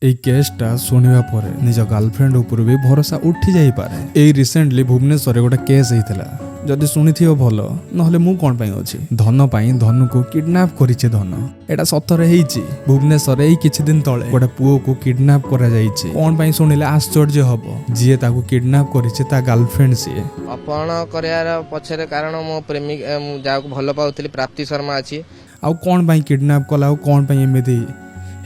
এই কেসটা শুনিবা পরে নিজ গার্লফ্রেন্ড উপর भी भरोसा उठी जाई पारे। এই রিসেন্টলি ভুবনেশ্বরে গোটা কেস ହେଇଥିଲା। যদি শুনিथियो ଭଲ নহলে ମୁଁ কোন ପାଇଁ ଅଛି। ଧନ ପାଇଁ ଧନକୁ କିଡନାପ କରିছে ଧନ। ଏଟା ସତରେ ହେଇଛି। ଭୁବନେଶ୍ୱରରେ ଏଇ କିଛି ଦିନ ତଳେ ଗୋଟେ ପୁଅକୁ କିଡନାପ କରାଯାଇଛି। କୋନ ପାଇଁ ଶୁଣିଲେ ଆଶ୍ଚର୍ଯ୍ୟ ହବ। ଯିଏ ତାକୁ କିଡନାପ କରିছে ତା ଗାର୍ଲଫ୍ରେଣ୍ଡ ସିଏ। अपहरण करार पछरे कारण मो प्रेमिक जाको भल पाउथली प्राप्ति शर्मा अछि। ଆଉ कोन ପାଇଁ किडनैप कला ଆଉ कोन ପାଇଁ एमिति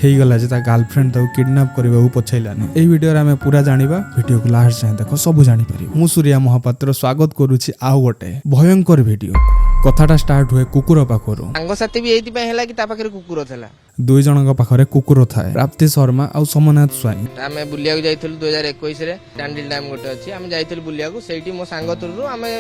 हेई गला जे ता गर्लफ्रेंड ताऊ किडनैप करबा पछैलानी। एई वीडियो रे हमें पूरा जानिबा। वीडियो को लास्ट जाय देखो सब जानि परिबो। मु सूर्या महापात्र स्वागत करूछि आउ गोटे भयंकर वीडियो। कथाटा स्टार्ट हुए कुकुर पाखरो। अंग साथी भी एति पय हैला कि ता पाखरे कुकुर थला। दुई जनक पाखरे कुकुर थाए। प्राप्ति शर्मा आउ सोमनाथ स्वाई। आमे बुलिया को जाइथलु 2021 रे डांडिल डैम गोटे अछि। आमे जाइथलु बुलिया को सेठी मो सांग तुरु आमे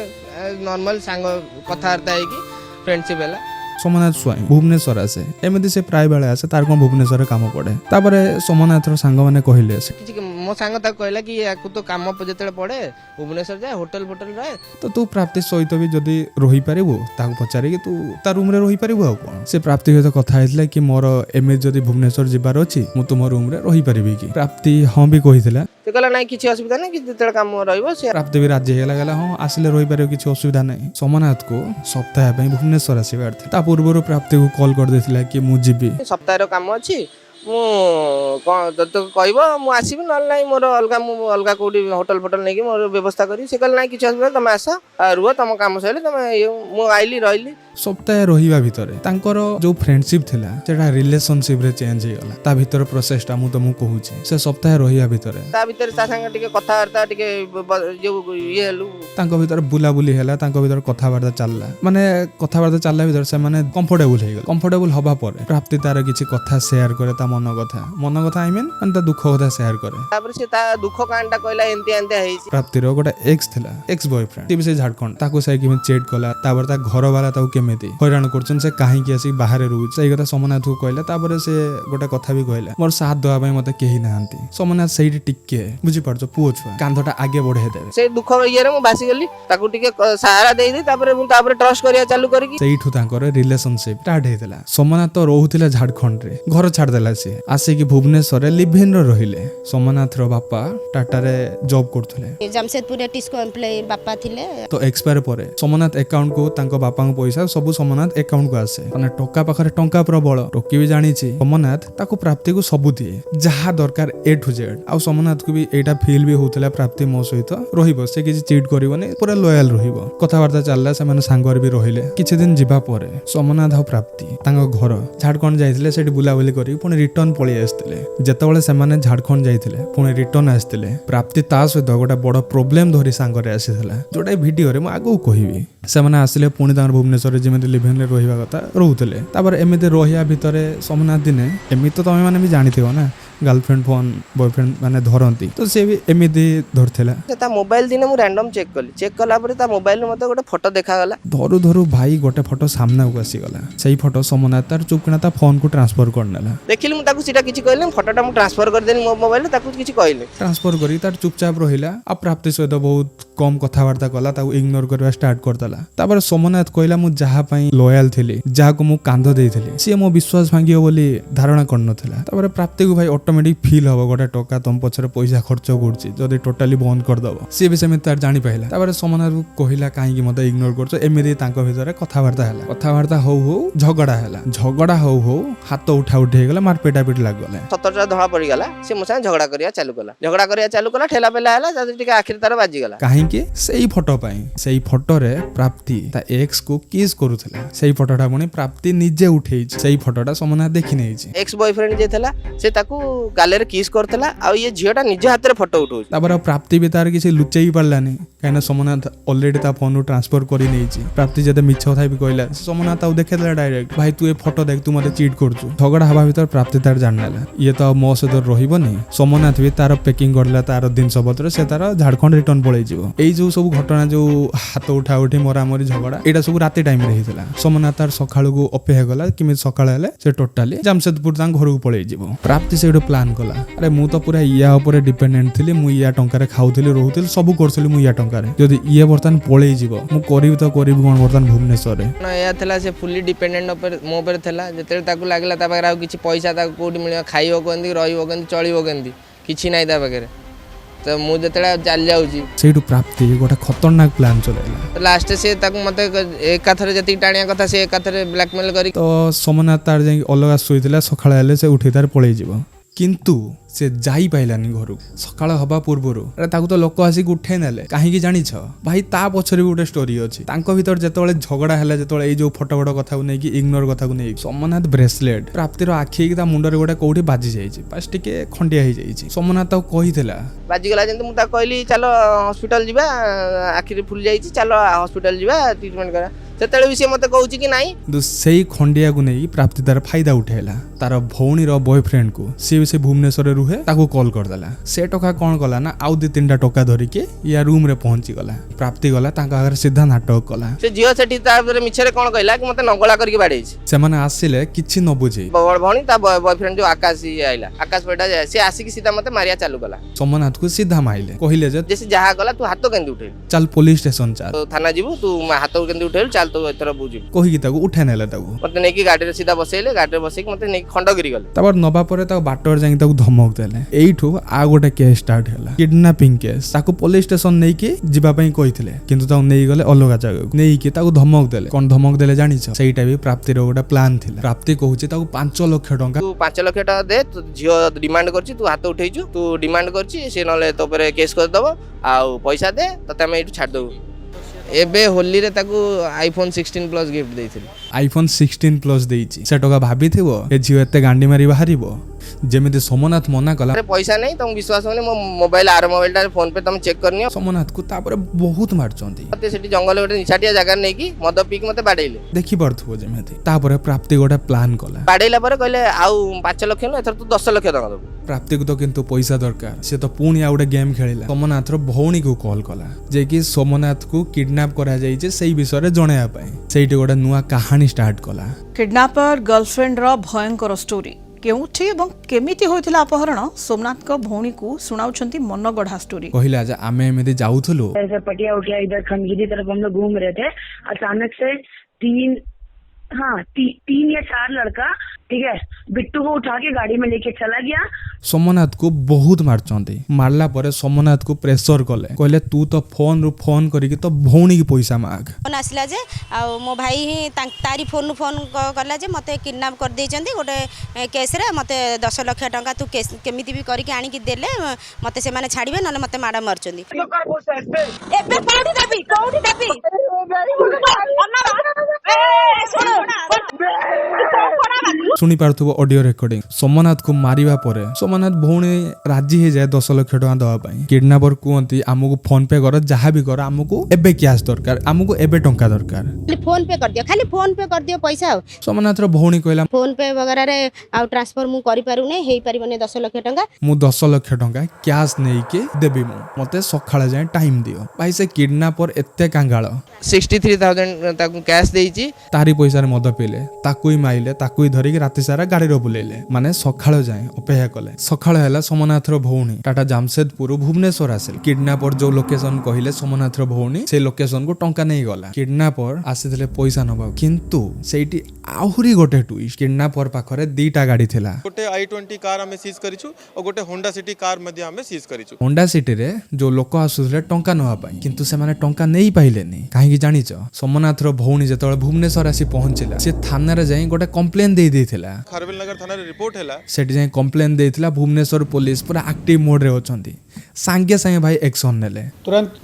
नॉर्मल सांग कथार्ता है कि फ्रेंडशिप हैला। सोमनाथ स्वाई भुवनेश्वर आसे। एमती से प्राय बेले आसे तार कोन भुवनेश्वर काम पड़े। तापरे सोमनाथर सांग माने कहिले कि मो सांग ता कहला कि याकु तो काम जेतेले पड़े भुवनेश्वर जाय होटल रहे तो तू प्राप्ति सहित भी जदी रही पारिबो ताको पचारे कि तू ता रूम रे रही पारिबो आ कोन। से प्राप्ति सहित कथा हैतला कि मोर एमे जदी भुवनेश्वर जिबार अछि मु तुम रूम रे रही पारिबी कि। प्राप्ति हां भी कहितला। से कहला नाही किछि असुविधा नाही कि जेतेले काम रहइबो से। प्राप्ति भी राज्य हेला गला हां आसिले रही पारिबो किछि असुविधा नाही। सोमनाथ को सप्ताह पे भुवनेश्वर आसीबार थे। ता पूर्व प्राप्ति को कॉल कर देथिला कि मु जिबी सप्ताह रो काम अछि मु तो कहबो मु आसीबी न नाही मोर अलगा कोडी होटल नै कि मोर व्यवस्था करी। से कहला नाही किछि असुविधा तमे आसा रुह तम काम सइले तमे मु आइली रहिली। सप्ताह रहिबा भितरे तांकर जो फ्रेंडशिप थिला सेटा रिलेशनशिप रे चेंज हे गला। ता भितर प्रोसेस टा मु तमु कहूची। से सप्ताह रहिबा भितरे ता संग टिके कथा वार्ता टिके जो ये हेलु तांको भितर बुलाबुली हैला। तांको भितर कथा वार्ता चलला माने कथा वार्ता चलला भितर से माने कंफर्टेबल हे गला। कंफर्टेबल हबा परे प्राप्ति तार किछि कथा शेयर करे। ता मन कथा आई मीन ता दुख कथा शेयर करे। तापर से ता दुख कांडा कहला एंती एंती हेछि। प्राप्ति रो गोटा एक्स थिला एक्स बॉयफ्रेंड टीवी से झारखंड ताको से कि चैट कला। तापर ता घर वाला ताऊ केमेती हैरान करछन से काहे कि आसी बाहर रहू सही कथा सोमनाथ को कहला। तापर से गोटा कथा भी कहला मोर साथ दवा पय मते केही नाहंती। सोमनाथ सेही टिके बुझि परछो पुओ छुआ कांधटा आगे बढ़े देबे। से दुख इये रे मु बासी गेली ताको टिके सहारा देई दे। तापर मु तापर ट्रस्ट करिया चालू करी कि सेहीठु तांकर रिलेशनशिप स्टार्ट हेतला। सोमनाथ तो रहउथिला झारखंड रे घर छाड़ देला से आसे कि भुवनेश्वर लिभिन रो रहिले। सोमनाथ रो बापा टाटा रे जॉब करथले जमशेदपुर टिस्को एम्प्लॉय बापा थिले। तो एक्सपायर परे सोमनाथ अकाउंट को तांको बापा को पैसा सब सोमनाथ अकाउंट को आसे। माने टोका पाखरे टंका प्रबल टोकी भी जानिछि। सोमनाथ ताको प्राप्ति को सब दिए जहा दरकार ए टू जेड। आ सोमनाथ को भी एटा फील भी होतला प्राप्ति मो सहित रहिबो। से किछि चीट करिवोनी पूरा लॉयल रहिबो। कथा वार्ता चलला से माने सांगर भी रहिले। किछि दिन जिबा परे सोमनाथ और प्राप्ति तांको घर झारखंड जाइथिले। सेठी बुलाबुली करी पुणी रिटर्न पळी आस्थिले। जेतेबेले से माने झारखंड जाइथिले पुणी रिटर्न आस्थिले प्राप्ति ता सहित गोटा बड़ प्रॉब्लम धरि सांगरे आसीथिला। जोटा वीडियो रे म आगु कहिबी। से माने आसिले पुणी तांकर भुवनेश्वर जेमे लिभिन रे रहिबा कथा रहउथिले। तापर एमिते रहिया भितरे सोमनाथ दिने एमिते तो तमे माने भी जानिथिबो ना गर्लफ्रेंड फोन बॉयफ्रेंड माने धरंती। तो से भी एमिति धरथिला। ता मोबाइल दिने मु रैंडम चेक कला परे ता मोबाइल में मते गोटे फोटो देखा गला। धरु धरु भाई गोटे फोटो सामने को आसी गला। सेही फोटो सोमनाथ तार चुपकिना ता फोन को ट्रांसफर करनेला। देखिली मु ताकू सीटा किछि कहले फोटोटा मु ट्रांसफर कर देनी मो मोबाइल ताकू किछि कहले ट्रांसफर करी तार चुपचाप रहिला। आ प्राप्ति सहित बहुत कम कथा वार्ता कला। ताऊ इग्नोर करबा स्टार्ट करतला। तापर सोमनाथ कहला मु जहा पई लॉयल थिली जहा को मु कांध देइथिली से मो विश्वास भांगियो बोली धारणा करनथिला। तापर प्राप्ति को भाई ऑटोमेटिक फील हबो गोटे टोका तम पछरे पैसा खर्च करछि जदी टोटली बंद कर दबो। से भी सेमे तार जानि पाइला। तापर सोमनाथ को कहला काहे कि मते इग्नोर करछो। एमिति तांको भितरे कथा वार्ता हैला। कथा वार्ता हो झगड़ा हैला। झगड़ा हो हाथ उठा उठी हे गला मार पेटा पिट लाग गला। सतरटा धळा पड़ी गला। से मोसा झगड़ा करिया चालू कला ठेला पेला हैला जदी टिके आखिर तार बाजी गला। काहे कि सेही फोटो पई सेही फोटो रे प्राप्ति ता एक्स को किस करूथला। सेही फोटोटा पुणी प्राप्ति निजे उठेई। सेही फोटोटा सोमनाथ देखि नेइछि। एक्स बॉयफ्रेंड जे थला से ताकू गाले किस करथला आ ये झियोटा निज हाथ रे फोटो उठौ। तापर प्राप्ति भी तार किछि लुचेई पड़लानी काहे ना सोमनाथ ऑलरेडी ता फोन रो ट्रांसफर करि नेइछि। प्राप्ति जदे मिछ थाइ भी कहला सोमनाथ ताऊ देखेला डायरेक्ट भाई तू ए फोटो देख तू मते चीट करछु। झगड़ा हवा भीतर प्राप्ति तार जानला ये तो मो से तो रहिबनी। सोमनाथ भी तार पैकिंग करला तार दिनस पत्र से तार झारखंड रिटर्न पळै जिवो। एई जो सब घटना जो हाथ उठा उठी मरा मरी झगड़ा एटा सब राती टाइम रे हितला। सोमनाथ तार सखाळु को अपेक्षा गला किमि सकाळ हेले से टोटली जमशेदपुर तां घर को पळै जिवो। प्राप्ति से प्लान कला अरे मु तो पूरा या ऊपर डिपेंडेंट थिली मु या टंका खाऊली रोहुली सब करथली मु या टंका जदि ये बर्तमान पळेई जीवो मु करिब तो करिब कोन बर्तमान भुवनेश्वर रे ना या थला से फुल्ली डिपेंडेंट ऊपर मो ऊपर थला जते ताकू लागला ता पाखरा किछि पैसा ताकू कोडी मिलियो खाइबो कोंदी रहिबो कोंदी चलिबो कोंदी किछि नाही ता पाखरे तो मु जते चल जाउची सेठु प्राप्ति गोटा खतरनाक प्लान चलेला लास्ट से ताकू मते एकाथरे जति टाणिया कथा से एकाथरे ब्लैकमेल करी तो सोमनाथ तार जाई अलगा सोइतिला सखाळ हेले से उठी तार पळेई जीवो किंतु से जाई पाइलानी घर सकाळ हबा पूर्वरु अरे ताकू तो लोक आसी उठे नेले काहे जानी छ भाई ता पछरे गोटे स्टोरी अछि तांको भीतर जेतोळे झगड़ा हैला जेतोळे ए जो फोटो फोटो कथा को नै कि इग्नोर कथा को नै सोमनाथ ब्रेसलेट प्राप्ति रो आखी कि ता मुंडरे गोटे कोठी बाजी जाई छी पास टिके खंडिया हे जाई छी सोमनाथ तो कहितला बाजी गला जंतु मु ता कहली चलो हॉस्पिटल जिबा आखी रे फुल जाई छी चलो हॉस्पिटल जिबा ट्रीटमेंट करा सेतळे भी से मते कहूची कि नाही सेही खंडिया को नै प्राप्ति तार फायदा उठेला तार भौणी रो बॉयफ्रेंड को से भुवनेश्वर रे रुहे ताको कॉल कर देला से टका कोन कला ना आउ दि तीनटा टका धरि के या रूम रे पहुंची गला प्राप्ति गला ताका आगर सीधा नाटक कला से जियो सेठी तार मिछरे कोन कहला कि मते नगला करके बाडे छी से माने आसिले किछि न बुझे बड़ भणी ता बॉयफ्रेंड जो आकाश ही आइला आकाश बेटा से आसी कि सीधा मते मारिया चालू गला सोमनाथ को सीधा माइले कहिले जे जैसे जहा गला तू हाथ केंदी उठे चल पुलिस स्टेशन चल तो थाना जीवु तू हाथ केंदी उठेल चल तो एतर बुझी कहि ताको उठे नेले ताको मते नै कि गाडी रे सीधा बसैले गाडी रे बसै कि मते नै खंडगिरी गले तबर नबा परे ताको बाटर जाई ताको धमक देले एइठो आ गोटे केस स्टार्ट हैला किडनैपिंग केस ताको पुलिस स्टेशन नै कि जिबा पई कहिथिले किंतु ताको नै गले अलगा जगह नै कि ताको धमक देले कोन धमक देले जानि छ सेइटा भी प्राप्ति रो गोटे प्लान थिला प्राप्ति कहूची ताको 5 लाख टंका तू 5 लाख टका दे तू जियो डिमांड करछि तू हाथ उठैछु तू डिमांड करछि से नले तो परे केस कर दबो आ पैसा दे तते हम एठु छाड़ दबो एबे होली रे ताकू आईफोन 16 प्लस गिफ्ट देइथिल आईफोन 16 प्लस देइची से टका भाबिथिबो ए जियो एते गांडी मारी बाहरिबो जेमिति सोमनाथ मना कला अरे पैसा नहीं तुम विश्वास होने मो मोबाइल आर मोबाइल टा फोन पे तुम चेक करनियो सोमनाथ को तापर बहुत मारचंती मते सेठी जंगल गोटे निछाटिया जगह नै कि मद पीक मते बाडेइले देखि पड़थबो जेमिति तापर प्राप्ति गोटे प्लान कला बाडेइला पर कहले आउ 5 लाख न एथर तू 10 लाख टका दबो प्राप्ति को तो किंतु पैसा दरकार से तो पुणी आ गोटे गेम खेलिला सोमनाथ रो भौणी को कॉल कला जे कि सोमनाथ को किडनैप करा जाई जे सेही विषय रे जणाया पई सेठी गोटे नुवा कहानी स्टार्ट कला किडनैपर गर्लफ्रेंड रो भयंकर स्टोरी केउठी एवं केमिति होइथिला अपहरण सोमनाथ को भौणी को सुनाउछंती मनगढ़ा स्टोरी कहिला जे आमे एमिति जाउथलु ऐसे पटिया उटिया इधर खंडगिरी तरफ हम लोग घूम रहे थे अचानक से तीन या चार लड़का ठीक है बिट्टू को उठा के गाड़ी में लेके चला गया सोमनाथ को बहुत मारचंती मारला परे सोमनाथ को प्रेशर कले कहले तू तो फोन रु फोन करिके तो भौणी की पैसा माग फोन आसला जे आ मो भाई ही तारी फोन नु फोन करला जे मते किडनैप कर देइचंती गोटे केस रे मते 10 लाख टंका तू केमिति भी करिके आनी कि देले मते से माने छाड़िबे नले मते माडा मारचंती एबे कोठी देबी सुनी पार्थुबो ऑडियो रिकॉर्डिंग सोमनाथ को मारिबा परे सोमनाथ भौणी राजी हे जाय 10 लाख टका दवा पई किडनैपर कुंती हमको फोन पे कर जहा भी कर हमको एबे कैश दरकार हमको एबे टंका दरकार खाली फोन पे कर दियो पैसा सोमनाथ रो भौणी कहला फोन पे वगैरह रे आ ट्रांसफर मु करि पारु नै हेई परिबने 10 लाख टका मु 10 लाख टंका कैश नै के देबी मु मते सखाळे जाय टाइम दियो भाई से किडनैपर एते कांगाळ 63000 ताकू कैश देइची तारी पैसा रे मद पेले ताकुई माइले ताकुई धरि के राति सारा गाड़ी रो बुलेले माने सखाळ जाय अपेक्षा कले सखाळ हैला सोमनाथ रो भौणी टाटा जामशेदपुर भुवनेश्वर आसिल किडनैपर जो लोकेशन कहिले सोमनाथ रो भौणी से लोकेशन को टंका नै गला किडनैपर आसिले पैसा नबा किंतु सेठी आहुरी गोटे ट्विस्ट किडनैपर पाखरे दीटा गाड़ी थिला गोटे i20 कार हमें सीज करिछु और गोटे होंडा सिटी कार मध्ये हमें सीज करिछु होंडा सिटी रे जो लोक आसुले टंका नवा पाई किंतु से माने टंका नै पाइलेनी काहे कि जानि छ सोमनाथ रो भौणी जेतळे भुवनेश्वर आसी पहुंचिला से थाना रे जाई गोटे कंप्लेन दे देथिला खारवेल नगर थाना रे रिपोर्ट हैला सेठी जाई कंप्लेन देथिला भुवनेश्वर पुलिस पूरा एक्टिव मोड रे होचंती सांगे सांगे भाई एक्शन नेले तुरंत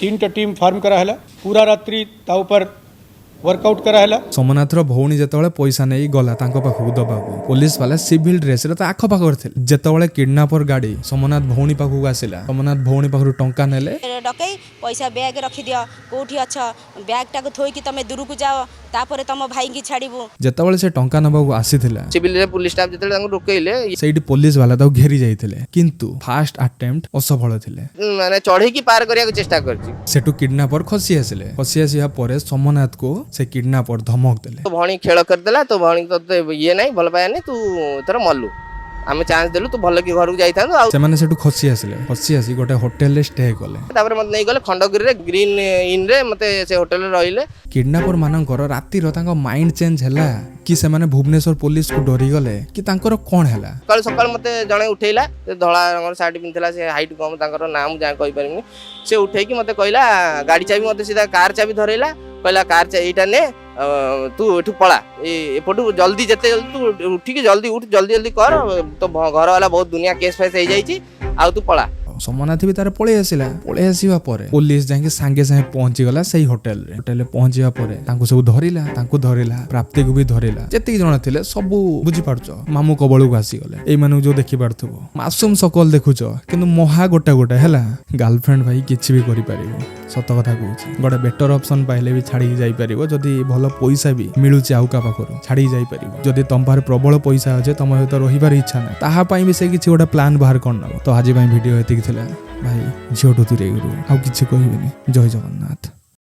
3टा टीम फार्म करा हैला पूरा रात्रि ता ऊपर वर्कआउट करा हैला सोमनाथ रो भौणी जेतळे पैसा नै गला तांको पाखु दबाकू पुलिस वाला सिविल ड्रेस रे त आखो पाखो करथिल जेतळे किडनैपर गाड़ी सोमनाथ भौणी पाखु आसिला सोमनाथ भौणी पाखु टंका नेले डकई पैसा बैग रखि दियो कोठी अच्छा बैग टाको थोई कि तमे दूर को जाओ तापरे तम भाई की छाड़ीबो जेतळे से टंका नबाकू आसीथिला सिविल रे पुलिस स्टाफ जेतळे तांको रोकइले सेठी पुलिस वाला तो घेरी जाइथिले किंतु फास्ट अटेम्प्ट असफल थिले माने चढ़े की पार करिया के चेष्टा करछि सेटु किडनैपर खसी आसिया परे सोमनाथ को से किडनैपर धमक देले तो भणी खेल कर देला तो भणी तो ये नहीं भल पाया नहीं तू तोर मल्लू आमे चांस देलु तू भल कि घर को जाइथानु आ ସେମାନେ ସେଠୁ ଖସି ଆସି ଗୋଟେ ହୋଟେଲରେ ଷ୍ଟେ କଲେ। तापर मत नहीं गले खंडगिरी रे ग्रीन इन रे मते से होटल रे रहिले। किडनैपर मानकर रातिर तांको माइंड चेंज हैला कि सेमाने भुवनेश्वर पुलिस को डरी गले कि तांकर कोन हैला। सकाल सकाल मते जणे उठेइला धळा रंगर सार्ट पिनथला से हाइट कम तांकर नाम जा कहि परिनी से उठे कि मते कहला गाड़ी चाबी मते सीधा कार चाबी धरेला कहला कार एटा ने तू एठू पळा एपटू जल्दी जते जल्दी तू उठी के जल्दी उठ जल्दी जल्दी कर तो घर वाला बहुत दुनिया केस फेस हो जाइछि आ तू पळा। सोमनाथ भी तार पळेई आसीला परे पुलिस जाके सांगे सांगे पहुंची गला सही होटल रे पहुंचिया परे तांको सब धरिला प्राप्ति को भी धरिला जेतिक जण थिले सब बुझी पारछो मामू कबळू को आसी गले एई मानु जो देखि पारथबो मासूम सकल देखुछो किंतु महा गोटा हैला गर्लफ्रेंड भाई किछि भी करि परिबो सत कथा कहूछि गोटे बेटर ऑप्शन पाइले भी छाड़ी जाई परिबो जदी भलो पैसा भी मिलुछि आउ का पाखरु छाड़ी जाई परिबो जदी तम पार प्रबल पैसा अछि तम हेत रहिबार इच्छा ना ताहा पई भी से किछि गोटे प्लान बाहर करना तो आज पई वीडियो हेतिक थिला भाई झियोटु तुरे गुरु आउ किछि कहिबेनी जय जगन्नाथ।